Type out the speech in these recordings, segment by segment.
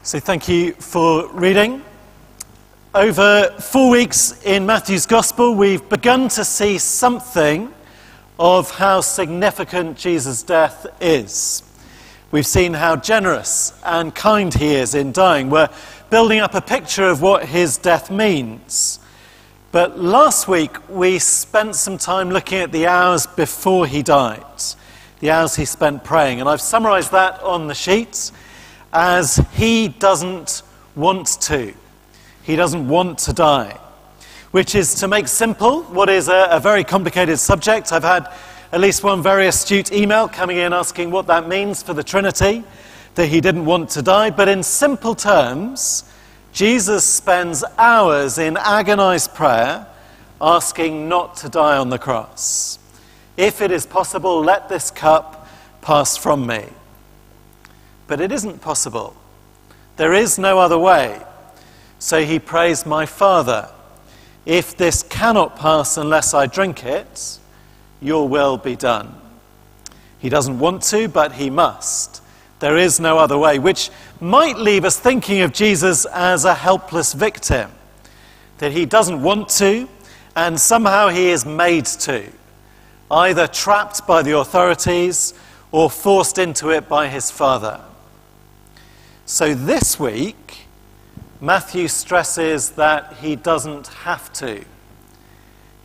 So thank you for reading. Over 4 weeks in Matthew's Gospel, we've begun to see something of how significant Jesus' death is. We've seen how generous and kind he is in dying. We're building up a picture of what his death means. But last week, we spent some time looking at the hours before he died, the hours he spent praying. And I've summarised that on the sheet as he doesn't want to. He doesn't want to die, which is, to make simple, what is a very complicated subject. I've had at least one very astute email coming in asking what that means for the Trinity, that he didn't want to die. But in simple terms, Jesus spends hours in agonized prayer asking not to die on the cross. If it is possible, let this cup pass from me. But it isn't possible. There is no other way. So he prays, "My Father, if this cannot pass unless I drink it, your will be done." He doesn't want to, but he must. There is no other way, which might leave us thinking of Jesus as a helpless victim, that he doesn't want to, and somehow he is made to, either trapped by the authorities or forced into it by his Father. So this week, Matthew stresses that he doesn't have to.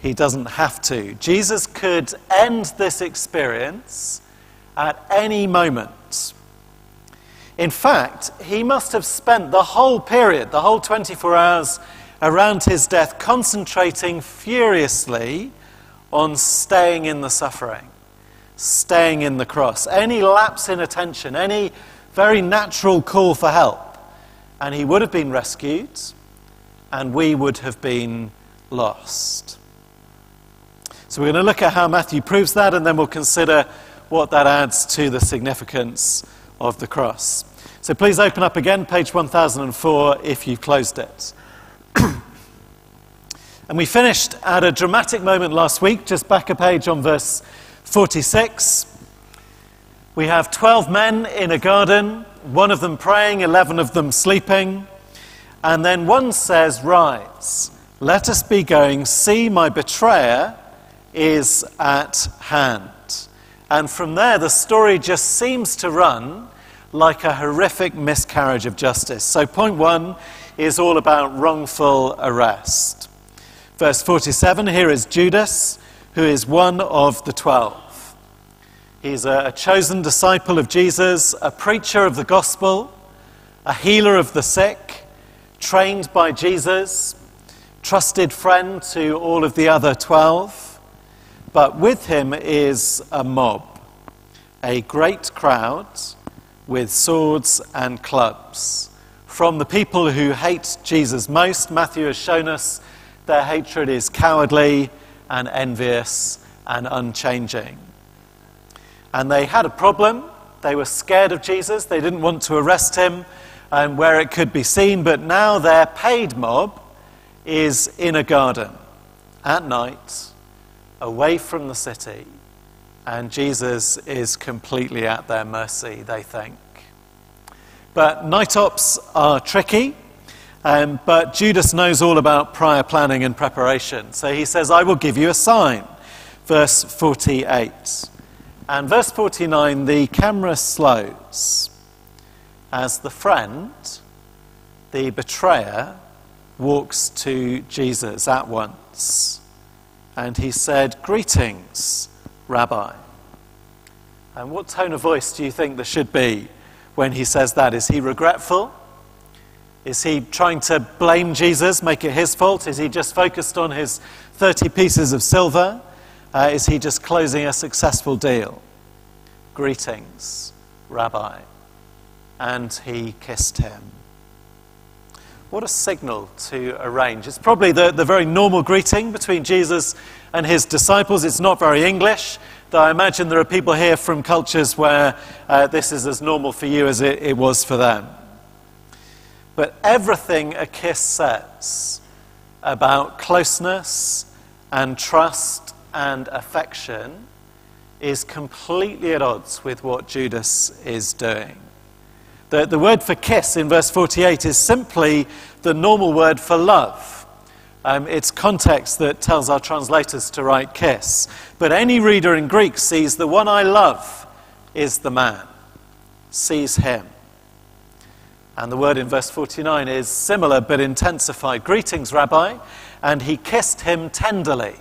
He doesn't have to. Jesus could end this experience at any moment. In fact, he must have spent the whole period, the whole 24 hours around his death, concentrating furiously on staying in the suffering, staying in the cross. Any lapse in attention, any very natural call for help, and he would have been rescued, and we would have been lost. So we're going to look at how Matthew proves that, and then we'll consider what that adds to the significance of the cross. So please open up again, page 1004, if you've closed it. And we finished at a dramatic moment last week, just back a page on verse 46. We have 12 men in a garden, one of them praying, 11 of them sleeping. And then one says, "Rise, let us be going. See, my betrayer is at hand." And from there, the story just seems to run like a horrific miscarriage of justice. So point one is all about wrongful arrest. Verse 47, here is Judas, who is one of the 12. He's a chosen disciple of Jesus, a preacher of the gospel, a healer of the sick, trained by Jesus, trusted friend to all of the other 12. But with him is a mob, a great crowd with swords and clubs. From the people who hate Jesus most, Matthew has shown us their hatred is cowardly and envious and unchanging. And they had a problem. They were scared of Jesus. They didn't want to arrest him where it could be seen. But now their paid mob is in a garden at night, away from the city. And Jesus is completely at their mercy, they think. But night ops are tricky. But Judas knows all about prior planning and preparation. So he says, "I will give you a sign." Verse 48. And verse 49, the camera slows as the friend, the betrayer, walks to Jesus at once. And he said, "Greetings, Rabbi." And what tone of voice do you think there should be when he says that? Is he regretful? Is he trying to blame Jesus, make it his fault? Is he just focused on his 30 pieces of silver? Is he just closing a successful deal? "Greetings, Rabbi." And he kissed him. What a signal to arrange. It's probably the very normal greeting between Jesus and his disciples. It's not very English, though I imagine there are people here from cultures where this is as normal for you as it was for them. But everything a kiss says about closeness and trust and affection is completely at odds with what Judas is doing. The word for kiss in verse 48 is simply the normal word for love. It's context that tells our translators to write kiss. But any reader in Greek sees the one I love is the man, sees him. And the word in verse 49 is similar but intensified. Greetings, Rabbi. And he kissed him tenderly,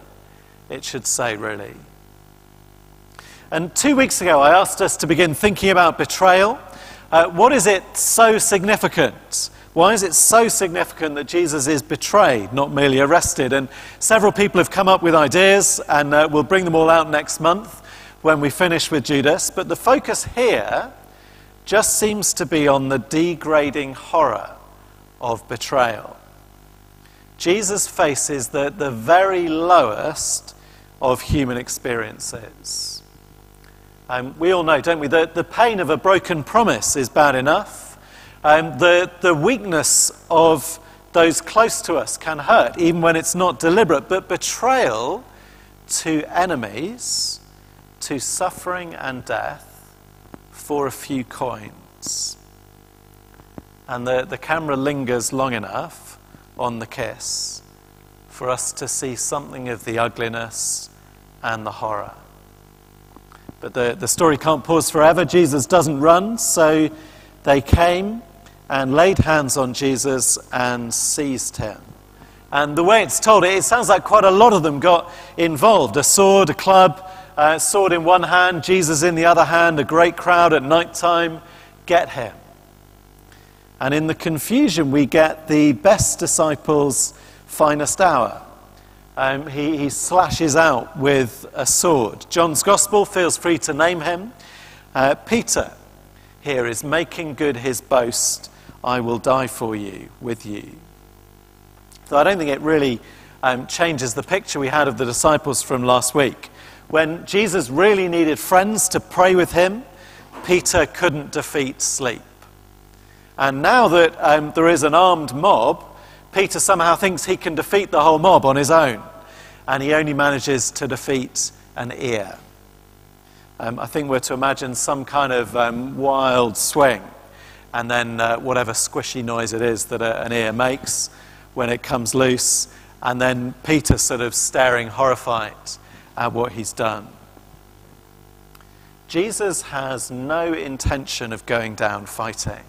it should say, really. And 2 weeks ago, I asked us to begin thinking about betrayal. What is it so significant? Why is it so significant that Jesus is betrayed, not merely arrested? And several people have come up with ideas, and we'll bring them all out next month when we finish with Judas. But the focus here just seems to be on the degrading horror of betrayal. Jesus faces the very lowest of human experiences. We all know, don't we, that the pain of a broken promise is bad enough. The weakness of those close to us can hurt, even when it's not deliberate. But betrayal to enemies, to suffering and death for a few coins. And the camera lingers long enough on the kiss for us to see something of the ugliness and the horror. But the story can't pause forever. Jesus doesn't run, so they came and laid hands on Jesus and seized him. And the way it's told, it sounds like quite a lot of them got involved. A sword, a club, sword in one hand, Jesus in the other hand, a great crowd at night time. Get him. And in the confusion, we get the best disciples' finest hour. He slashes out with a sword. John's Gospel feels free to name him. Peter here is making good his boast, I will die for you, with you. So I don't think it really changes the picture we had of the disciples from last week. When Jesus really needed friends to pray with him, Peter couldn't defeat sleep. And now that there is an armed mob, Peter somehow thinks he can defeat the whole mob on his own, and he only manages to defeat an ear. I think we're to imagine some kind of wild swing, and then whatever squishy noise it is that an ear makes when it comes loose, and then Peter sort of staring horrified at what he's done. Jesus has no intention of going down fighting.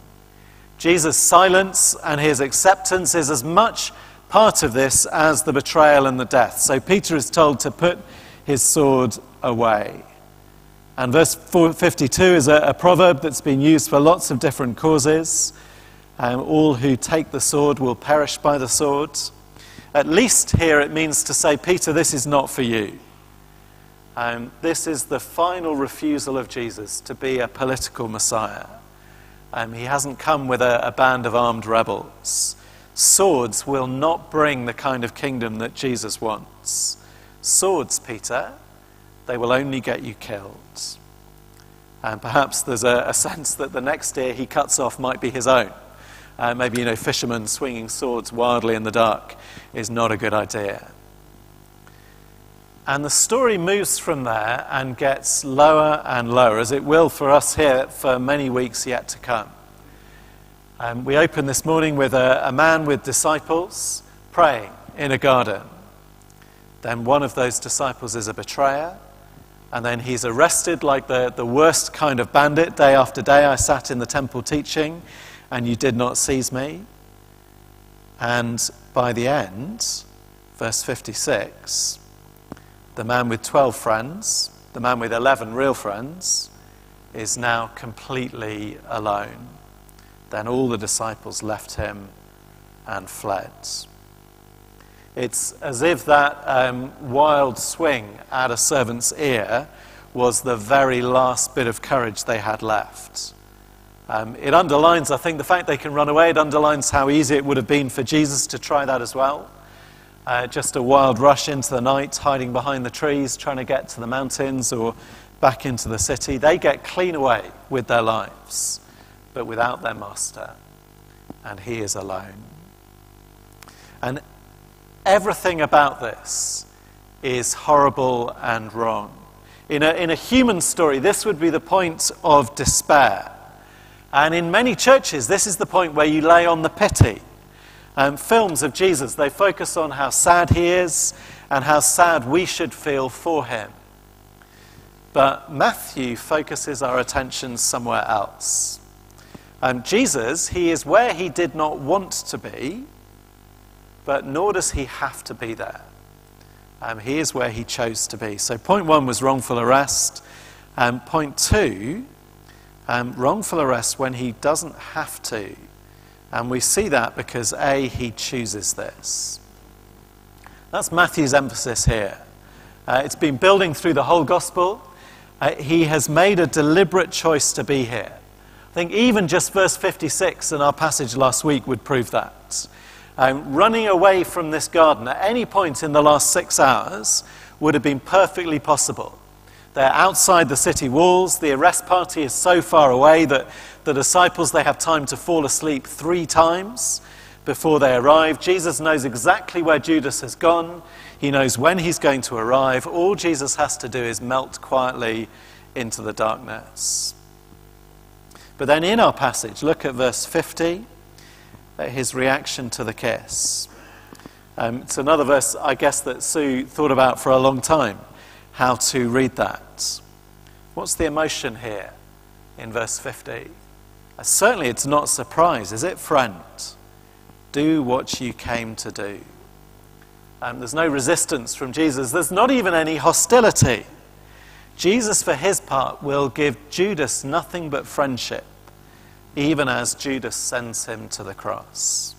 Jesus' silence and his acceptance is as much part of this as the betrayal and the death. So Peter is told to put his sword away. And verse 52 is a proverb that's been used for lots of different causes. All who take the sword will perish by the sword. At least here it means to say, Peter, this is not for you. This is the final refusal of Jesus to be a political Messiah. He hasn't come with a band of armed rebels. Swords will not bring the kind of kingdom that Jesus wants. Swords, Peter, they will only get you killed. And perhaps there's a sense that the next ear he cuts off might be his own. Maybe, fishermen swinging swords wildly in the dark is not a good idea. And the story moves from there and gets lower and lower, as it will for us here for many weeks yet to come. We open this morning with a man with disciples praying in a garden. Then one of those disciples is a betrayer, and then he's arrested like the worst kind of bandit. Day after day I sat in the temple teaching, and you did not seize me. And by the end, verse 56, the man with 12 friends, the man with 11 real friends, is now completely alone. Then all the disciples left him and fled. It's as if that wild swing at a servant's ear was the very last bit of courage they had left. It underlines, I think, the fact they can run away. It underlines how easy it would have been for Jesus to try that as well. Just a wild rush into the night, hiding behind the trees, trying to get to the mountains or back into the city. They get clean away with their lives, but without their master, and he is alone. And everything about this is horrible and wrong. In a human story, this would be the point of despair. And in many churches, this is the point where you lay on the pity. Films of Jesus, they focus on how sad he is and how sad we should feel for him. But Matthew focuses our attention somewhere else. Jesus, he is where he did not want to be, but nor does he have to be there. He is where he chose to be. So point 1 was wrongful arrest. Point 2, wrongful arrest when he doesn't have to. And we see that because, A, he chooses this. That's Matthew's emphasis here. It's been building through the whole gospel. He has made a deliberate choice to be here. I think even just verse 56 in our passage last week would prove that. Running away from this garden at any point in the last 6 hours would have been perfectly possible. They're outside the city walls. The arrest party is so far away that the disciples, they have time to fall asleep 3 times before they arrive. Jesus knows exactly where Judas has gone. He knows when he's going to arrive. All Jesus has to do is melt quietly into the darkness. But then in our passage, look at verse 50, his reaction to the kiss. It's another verse, I guess, that Sue thought about for a long time, how to read that. What's the emotion here in verse 50? Certainly it's not surprise, is it, friend? Do what you came to do. There's no resistance from Jesus. There's not even any hostility. Jesus, for his part, will give Judas nothing but friendship, even as Judas sends him to the cross.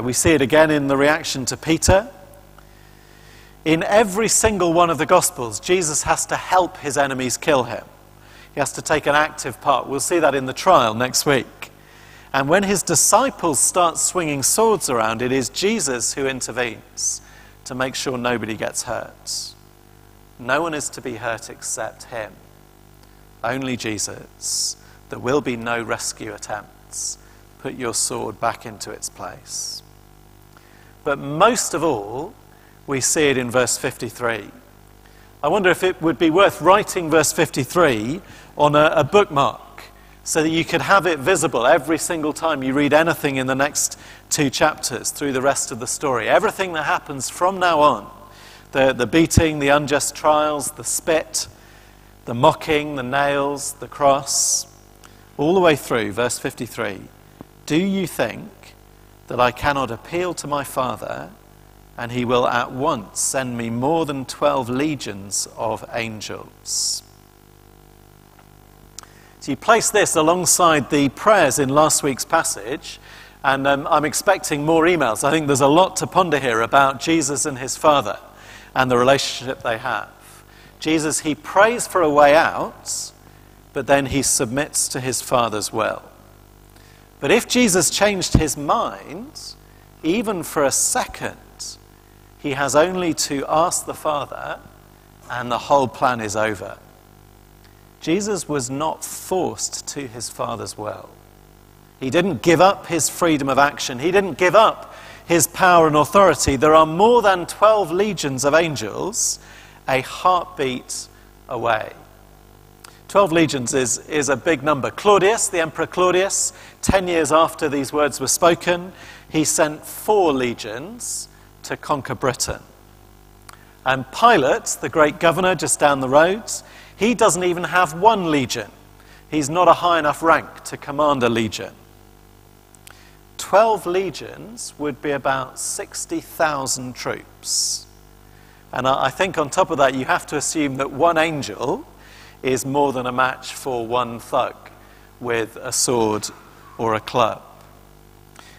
We see it again in the reaction to Peter. In every single one of the Gospels, Jesus has to help his enemies kill him. He has to take an active part. We'll see that in the trial next week. And when his disciples start swinging swords around, it is Jesus who intervenes to make sure nobody gets hurt. No one is to be hurt except him. Only Jesus. There will be no rescue attempts. Put your sword back into its place. But most of all, we see it in verse 53. I wonder if it would be worth writing verse 53 on a bookmark so that you could have it visible every single time you read anything in the next 2 chapters through the rest of the story. Everything that happens from now on, the beating, the unjust trials, the spit, the mocking, the nails, the cross, all the way through, verse 53. Do you think that I cannot appeal to my Father, and he will at once send me more than 12 legions of angels? So you place this alongside the prayers in last week's passage, and I'm expecting more emails. I think there's a lot to ponder here about Jesus and his Father and the relationship they have. Jesus, he prays for a way out, but then he submits to his Father's will. But if Jesus changed his mind, even for a second, he has only to ask the Father, and the whole plan is over. Jesus was not forced to his Father's will. He didn't give up his freedom of action. He didn't give up his power and authority. There are more than 12 legions of angels, a heartbeat away. 12 legions is a big number. Claudius, the Emperor Claudius, 10 years after these words were spoken, he sent 4 legions to conquer Britain. And Pilate, the great governor just down the road, he doesn't even have 1 legion. He's not a high enough rank to command a legion. 12 legions would be about 60,000 troops. And I think on top of that, you have to assume that 1 angel is more than a match for 1 thug with a sword or a club.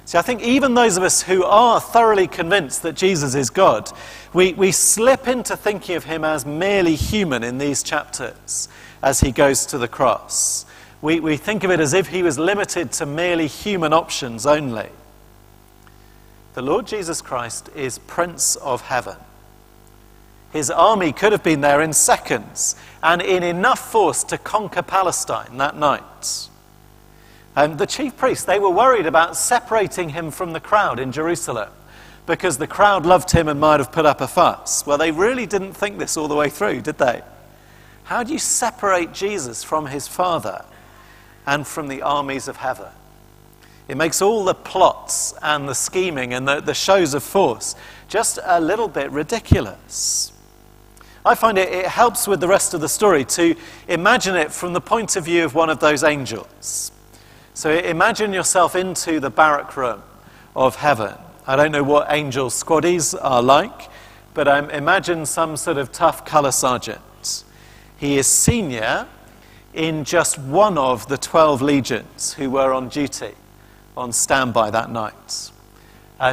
See, I think even those of us who are thoroughly convinced that Jesus is God, we slip into thinking of him as merely human in these chapters as he goes to the cross. We think of it as if he was limited to merely human options only. The Lord Jesus Christ is Prince of Heaven. His army could have been there in seconds and in enough force to conquer Palestine that night. The chief priests, they were worried about separating him from the crowd in Jerusalem because the crowd loved him and might have put up a fuss. Well, they really didn't think this all the way through, did they? How do you separate Jesus from his Father? and from the armies of heaven. It makes all the plots and the scheming and the shows of force just a little bit ridiculous. I find it helps with the rest of the story to imagine it from the point of view of one of those angels. So imagine yourself into the barrack room of heaven. I don't know what angel squaddies are like, but imagine some sort of tough colour sergeant. He is senior in just one of the 12 legions who were on duty, on standby that night.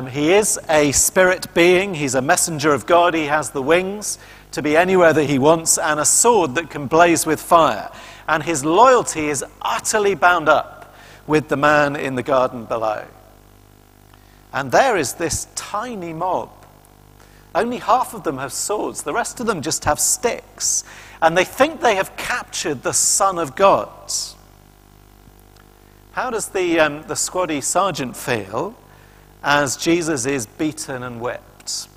He is a spirit being. He's a messenger of God. He has the wings to be anywhere that he wants and a sword that can blaze with fire. And his loyalty is utterly bound up with the man in the garden below. And there is this tiny mob. Only half of them have swords. The rest of them just have sticks. And they think they have captured the Son of God. How does the squaddy sergeant feel as Jesus is beaten and whipped?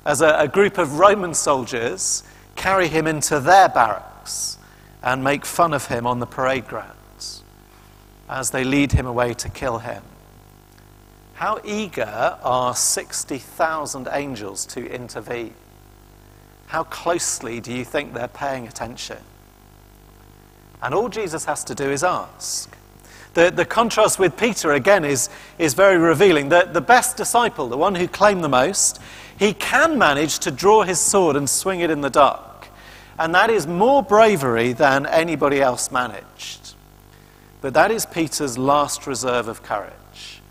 As a group of Roman soldiers carry him into their barracks and make fun of him on the parade grounds as they lead him away to kill him. How eager are 60,000 angels to intervene? How closely do you think they're paying attention? And all Jesus has to do is ask. The contrast with Peter, again, is very revealing. The best disciple, the one who claimed the most, he can manage to draw his sword and swing it in the dark. And that is more bravery than anybody else managed. But that is Peter's last reserve of courage.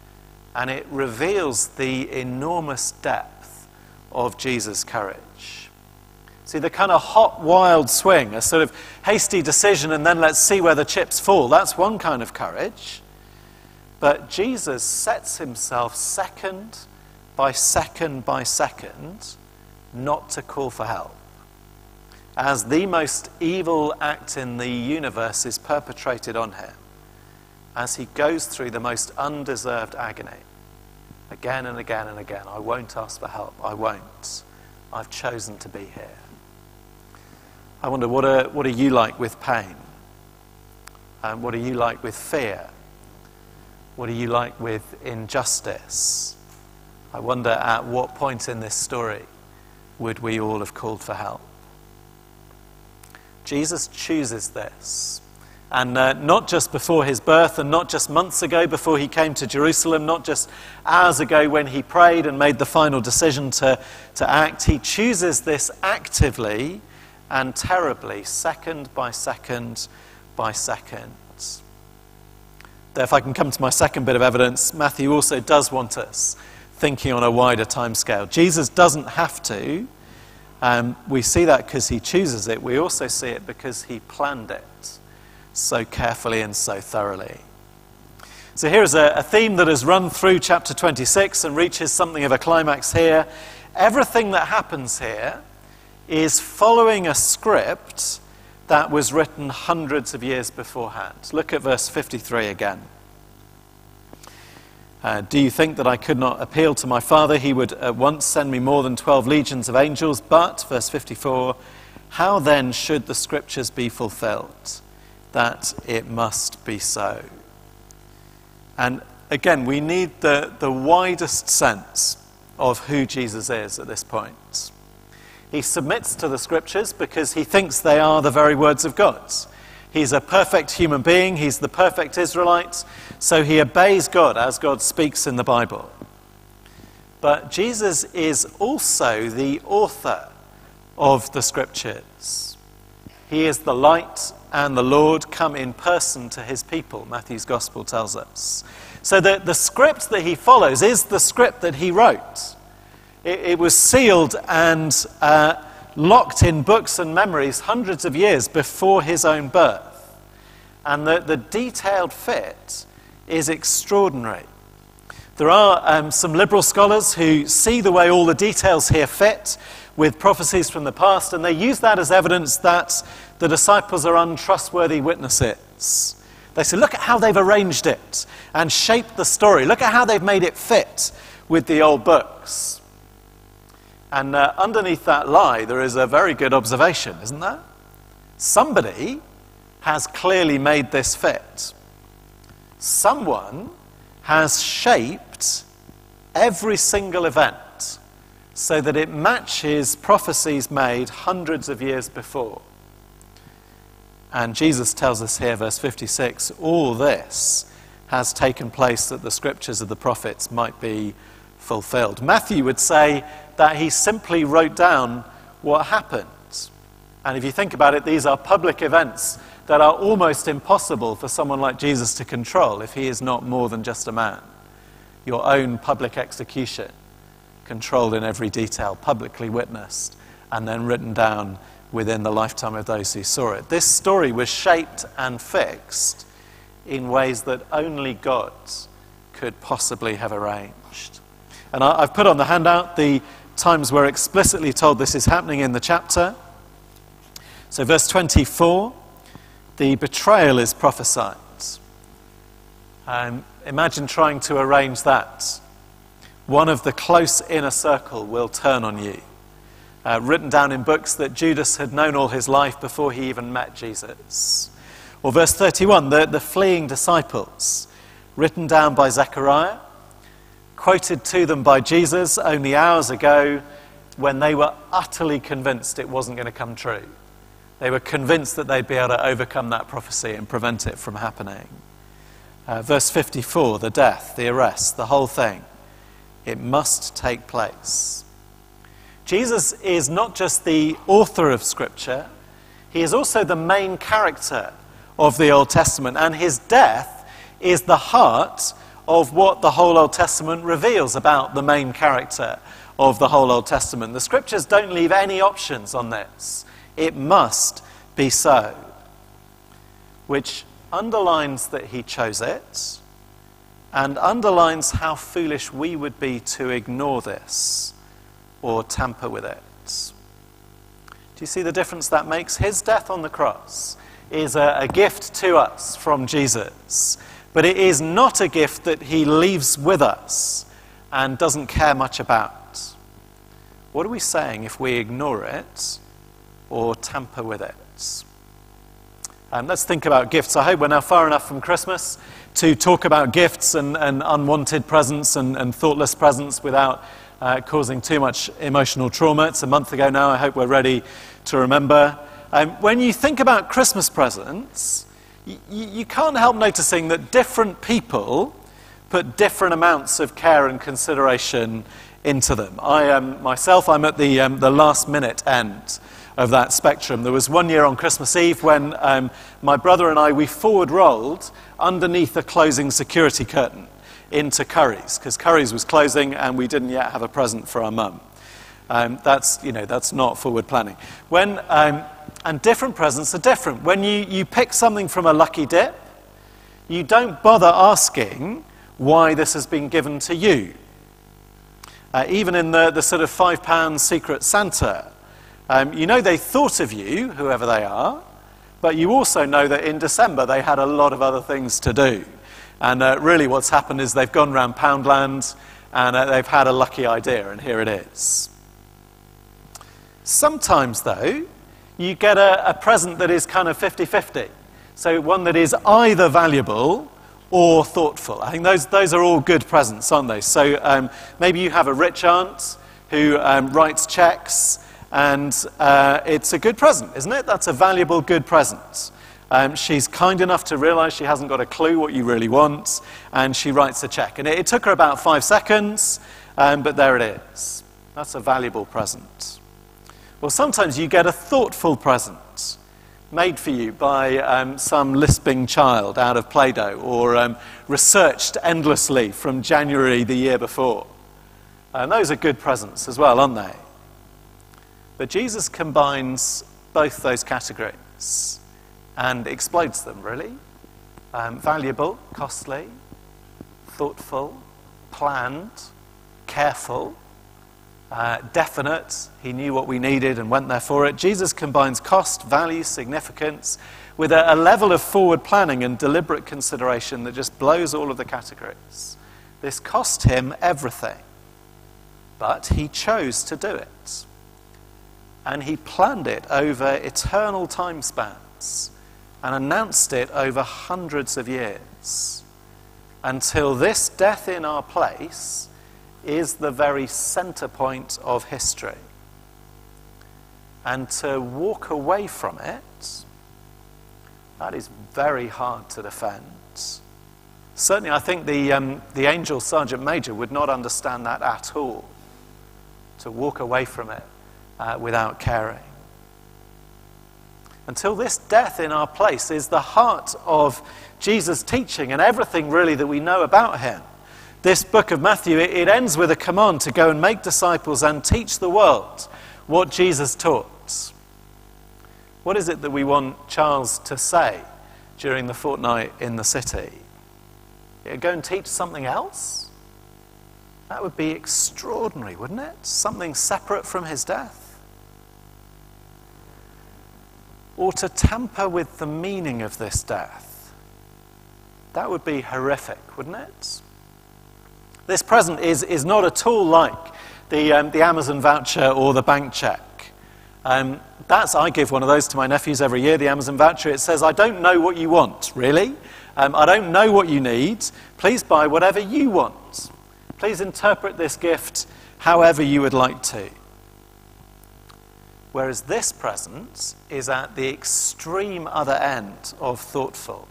And it reveals the enormous depth of Jesus' courage. See, the kind of hot, wild swing, a sort of hasty decision and then let's see where the chips fall, that's one kind of courage. But Jesus sets himself second by second by second not to call for help. As the most evil act in the universe is perpetrated on him, as he goes through the most undeserved agony, again and again and again, I won't ask for help, I won't. I've chosen to be here. I wonder, what are you like with pain? What are you like with fear? What are you like with injustice? I wonder at what point in this story would we all have called for help? Jesus chooses this. And not just before his birth and not just months ago before he came to Jerusalem, not just hours ago when he prayed and made the final decision to act. He chooses this actively and terribly, second by second by second. Though if I can come to my second bit of evidence, Matthew also does want us thinking on a wider timescale. Jesus doesn't have to. We see that because he chooses it. We also see it because he planned it so carefully and so thoroughly. So here is a theme that has run through chapter 26 and reaches something of a climax here. Everything that happens here is following a script that was written hundreds of years beforehand. Look at verse 53 again. Do you think that I could not appeal to my Father? He would at once send me more than 12 legions of angels. But, verse 54, how then should the scriptures be fulfilled? That it must be so. And again, we need the widest sense of who Jesus is at this point. He submits to the scriptures because he thinks they are the very words of God. He's a perfect human being. He's the perfect Israelite. So he obeys God as God speaks in the Bible. But Jesus is also the author of the scriptures. He is the light and the Lord come in person to his people, Matthew's Gospel tells us. So the script that he follows is the script that he wrote. It was sealed and locked in books and memories hundreds of years before his own birth. And the detailed fit is extraordinary. There are some liberal scholars who see the way all the details here fit with prophecies from the past, and they use that as evidence that the disciples are untrustworthy witnesses. They say, look at how they've arranged it and shaped the story. Look at how they've made it fit with the old books. And underneath that lie, there is a very good observation, isn't there? Somebody has clearly made this fit. Someone has shaped every single event so that it matches prophecies made hundreds of years before. And Jesus tells us here, verse 56, all this has taken place that the scriptures of the prophets might be fulfilled. Matthew would say that he simply wrote down what happened. And if you think about it, these are public events that are almost impossible for someone like Jesus to control if he is not more than just a man. Your own public execution, controlled in every detail, publicly witnessed, and then written down within the lifetime of those who saw it. This story was shaped and fixed in ways that only God could possibly have arranged. And I've put on the handout the times we're explicitly told this is happening in the chapter. So verse 24, the betrayal is prophesied. Imagine trying to arrange that. One of the close inner circle will turn on you. Written down in books that Judas had known all his life before he even met Jesus. Or verse 31, the fleeing disciples, written down by Zechariah, quoted to them by Jesus only hours ago when they were utterly convinced it wasn't going to come true. They were convinced that they'd be able to overcome that prophecy and prevent it from happening. Verse 54, the death, the arrest, the whole thing. It must take place. Jesus is not just the author of Scripture, he is also the main character of the Old Testament, and his death is the heart of what the whole Old Testament reveals about the main character of the whole Old Testament. The Scriptures don't leave any options on this. It must be so. Which underlines that he chose it, and underlines how foolish we would be to ignore this or tamper with it. Do you see the difference that makes? His death on the cross is a gift to us from Jesus, but it is not a gift that he leaves with us and doesn't care much about. What are we saying if we ignore it or tamper with it? Let's think about gifts. I hope we're now far enough from Christmas to talk about gifts and unwanted presents and thoughtless presents without causing too much emotional trauma. It's a month ago now. I hope we're ready to remember. When you think about Christmas presents, you can't help noticing that different people put different amounts of care and consideration into them. Myself, I'm at the last minute end of that spectrum. There was one year on Christmas Eve when my brother and I, we forward rolled underneath a closing security curtain into Curry's, because Curry's was closing and we didn't yet have a present for our mum. That's not forward planning. And different presents are different. When you pick something from a lucky dip, you don't bother asking why this has been given to you. Even in the sort of £5 Secret Santa, they thought of you, whoever they are, but you also know that in December they had a lot of other things to do. And really what's happened is they've gone round Poundland and they've had a lucky idea, and here it is. Sometimes, though, you get a present that is kind of 50-50. So one that is either valuable or thoughtful. I think those are all good presents, aren't they? So maybe you have a rich aunt who writes checks, and it's a good present, isn't it? That's a valuable, good present. She's kind enough to realize she hasn't got a clue what you really want, and she writes a check. And it took her about 5 seconds, but there it is. That's a valuable present. Well, sometimes you get a thoughtful present made for you by some lisping child out of Play-Doh, or researched endlessly from January the year before. And those are good presents as well, aren't they? But Jesus combines both those categories and explodes them, really. Valuable, costly, thoughtful, planned, careful, definite. He knew what we needed and went there for it. Jesus combines cost, value, significance with a level of forward planning and deliberate consideration that just blows all of the categories. This cost him everything, but he chose to do it. And he planned it over eternal time spans and announced it over hundreds of years, until this death in our place is the very center point of history. And to walk away from it, that is very hard to defend. Certainly, I think the angel sergeant major would not understand that at all, to walk away from it without caring. Until this death in our place is the heart of Jesus' teaching and everything really that we know about him. This book of Matthew, it ends with a command to go and make disciples and teach the world what Jesus taught. What is it that we want Charles to say during the fortnight in the city? Go and teach something else? That would be extraordinary, wouldn't it? Something separate from his death. Or to tamper with the meaning of this death. That would be horrific, wouldn't it? This present is not at all like the Amazon voucher or the bank check. I give one of those to my nephews every year, the Amazon voucher. It says, I don't know what you want, really. I don't know what you need. Please buy whatever you want. Please interpret this gift however you would like to. Whereas this present is at the extreme other end of thoughtful.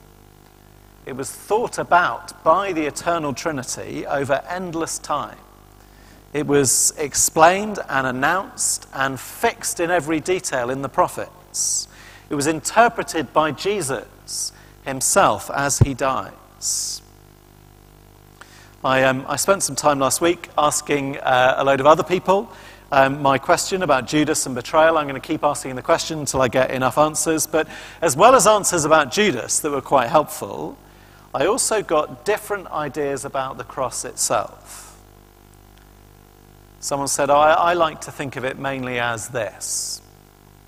It was thought about by the eternal Trinity over endless time. It was explained and announced and fixed in every detail in the prophets. It was interpreted by Jesus himself as he dies. I spent some time last week asking a load of other people my question about Judas and betrayal. I'm going to keep asking the question until I get enough answers. But as well as answers about Judas that were quite helpful, I also got different ideas about the cross itself. Someone said, I like to think of it mainly as this.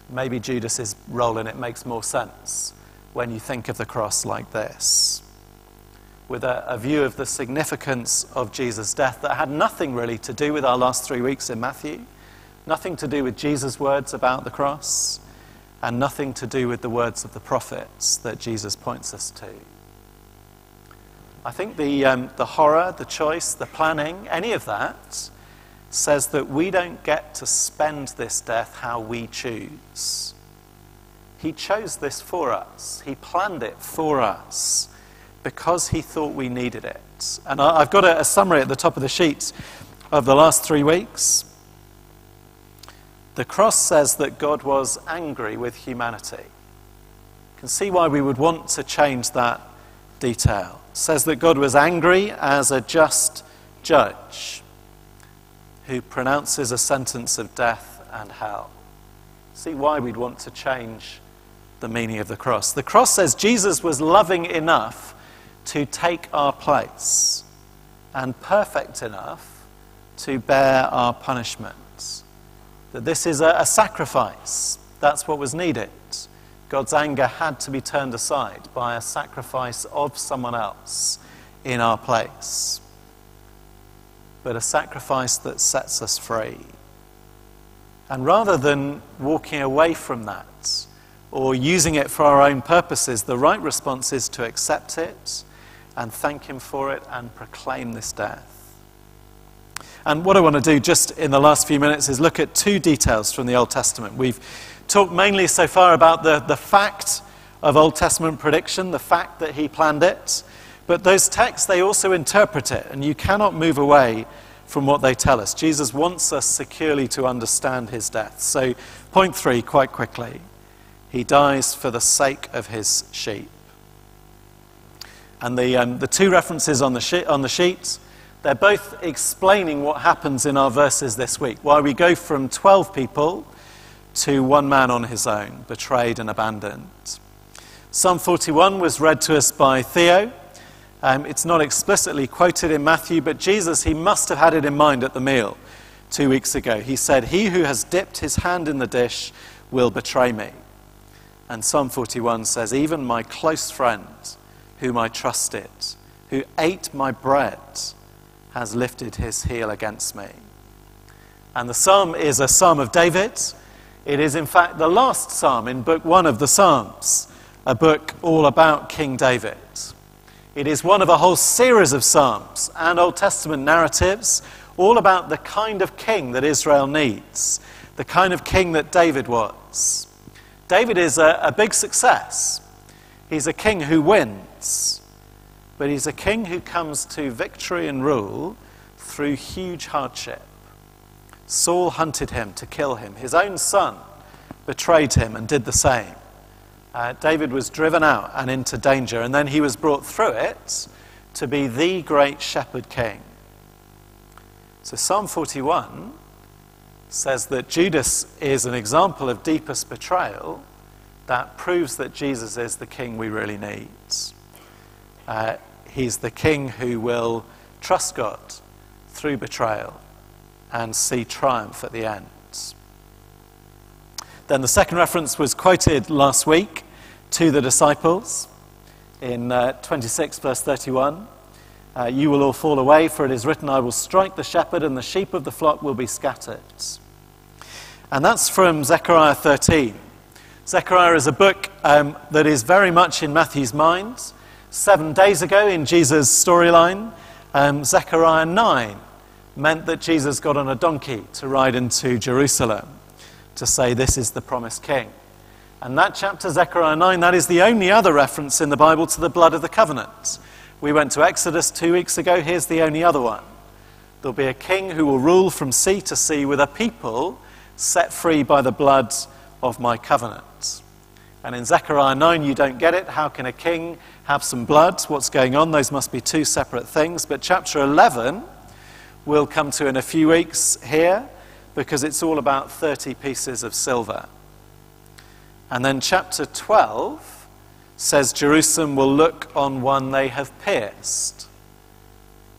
Maybe Judas's role in it makes more sense when you think of the cross like this. With a view of the significance of Jesus' death that had nothing really to do with our last 3 weeks in Matthew, nothing to do with Jesus' words about the cross, and nothing to do with the words of the prophets that Jesus points us to. I think the horror, the choice, the planning, any of that says that we don't get to spend this death how we choose. He chose this for us. He planned it for us because he thought we needed it. And I've got a summary at the top of the sheet of the last 3 weeks. The cross says that God was angry with humanity. You can see why we would want to change that detail. It says that God was angry as a just judge who pronounces a sentence of death and hell. See why we'd want to change the meaning of the cross. The cross says Jesus was loving enough to take our place and perfect enough to bear our punishment. That this is a sacrifice. That's what was needed. God's anger had to be turned aside by a sacrifice of someone else in our place. But a sacrifice that sets us free. And rather than walking away from that or using it for our own purposes, the right response is to accept it and thank him for it and proclaim this death. And what I want to do just in the last few minutes is look at 2 details from the Old Testament. We've talked mainly so far about the fact of Old Testament prediction, the fact that he planned it. But those texts, they also interpret it, and you cannot move away from what they tell us. Jesus wants us securely to understand his death. So, point 3, quite quickly. He dies for the sake of his sheep. And the 2 references on the sheet, they're both explaining what happens in our verses this week. Why we go from 12 people to 1 man on his own, betrayed and abandoned. Psalm 41 was read to us by Theo. It's not explicitly quoted in Matthew, but Jesus, he must have had it in mind at the meal 2 weeks ago. He said, "He who has dipped his hand in the dish will betray me." And Psalm 41 says, "Even my close friend, whom I trusted, who ate my bread, has lifted his heel against me." And the psalm is a psalm of David. It is, in fact, the last psalm in book 1 of the Psalms. a book all about King David. It is one of a whole series of Psalms and Old Testament narratives all about the kind of king that Israel needs, the kind of king that David was. David is a big success. He's a king who wins, but he's a king who comes to victory and rule through huge hardship. Saul hunted him to kill him. His own son betrayed him and did the same. David was driven out and into danger, and then he was brought through it to be the great shepherd king. So Psalm 41 says that Judas is an example of deepest betrayal that proves that Jesus is the king we really need. He's the king who will trust God through betrayal and see triumph at the end. Then the second reference was quoted last week to the disciples in 26 verse 31. You will all fall away, for it is written, I will strike the shepherd and the sheep of the flock will be scattered. And that's from Zechariah 13. Zechariah is a book that is very much in Matthew's mind. 7 days ago in Jesus' storyline, Zechariah 9 meant that Jesus got on a donkey to ride into Jerusalem to say this is the promised king. And that chapter, Zechariah 9, that is the only other reference in the Bible to the blood of the covenant. We went to Exodus 2 weeks ago. Here's the only other one. There'll be a king who will rule from sea to sea with a people set free by the blood of my covenant. And in Zechariah 9, you don't get it. How can a king have some blood? What's going on? Those must be two separate things. But chapter 11 we'll come to in a few weeks here, because it's all about 30 pieces of silver. And then chapter 12 says Jerusalem will look on one they have pierced,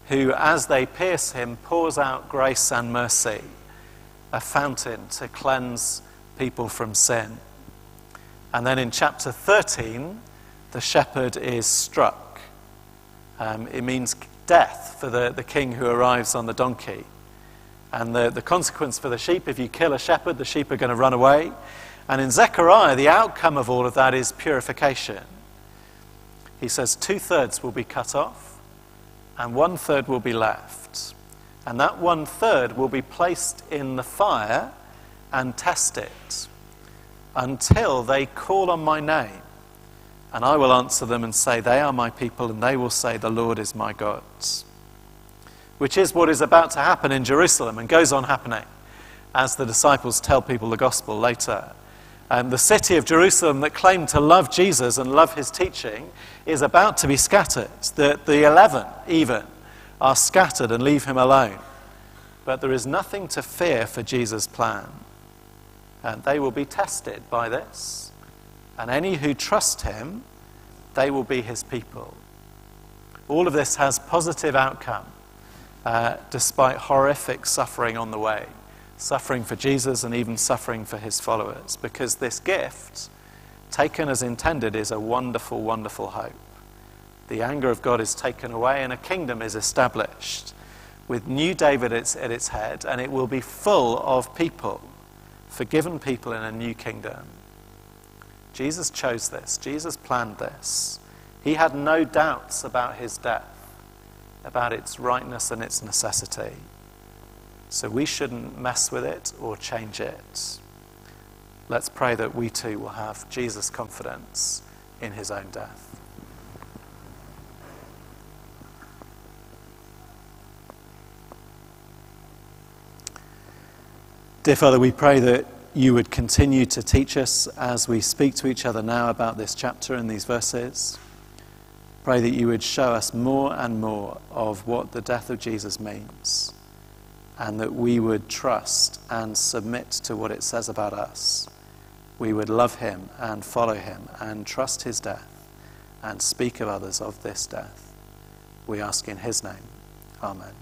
who, as they pierce him, pours out grace and mercy, a fountain to cleanse people from sin. And then in chapter 13, the shepherd is struck. It means death for the king who arrives on the donkey. And the consequence for the sheep, if you kill a shepherd, the sheep are going to run away. And in Zechariah, the outcome of all of that is purification. He says 2/3 will be cut off and 1/3 will be left. And that 1/3 will be placed in the fire and tested until they call on my name. And I will answer them and say, they are my people, and they will say, the Lord is my God. Which is what is about to happen in Jerusalem and goes on happening as the disciples tell people the gospel later. The city of Jerusalem that claimed to love Jesus and love his teaching is about to be scattered. The 11 even are scattered and leave him alone. But there is nothing to fear for Jesus' plan. And they will be tested by this. And any who trust him, they will be his people. All of this has positive outcome, despite horrific suffering on the way. Suffering for Jesus and even suffering for his followers. Because this gift, taken as intended, is a wonderful, wonderful hope. The anger of God is taken away and a kingdom is established with new David at its head, and it will be full of people, forgiven people in a new kingdom. Jesus chose this. Jesus planned this. He had no doubts about his death, about its rightness and its necessity. So we shouldn't mess with it or change it. Let's pray that we too will have Jesus' confidence in his own death. Dear Father, we pray that you would continue to teach us as we speak to each other now about this chapter and these verses. Pray that you would show us more and more of what the death of Jesus means, and that we would trust and submit to what it says about us. We would love him and follow him and trust his death and speak of others of this death. We ask in his name. Amen.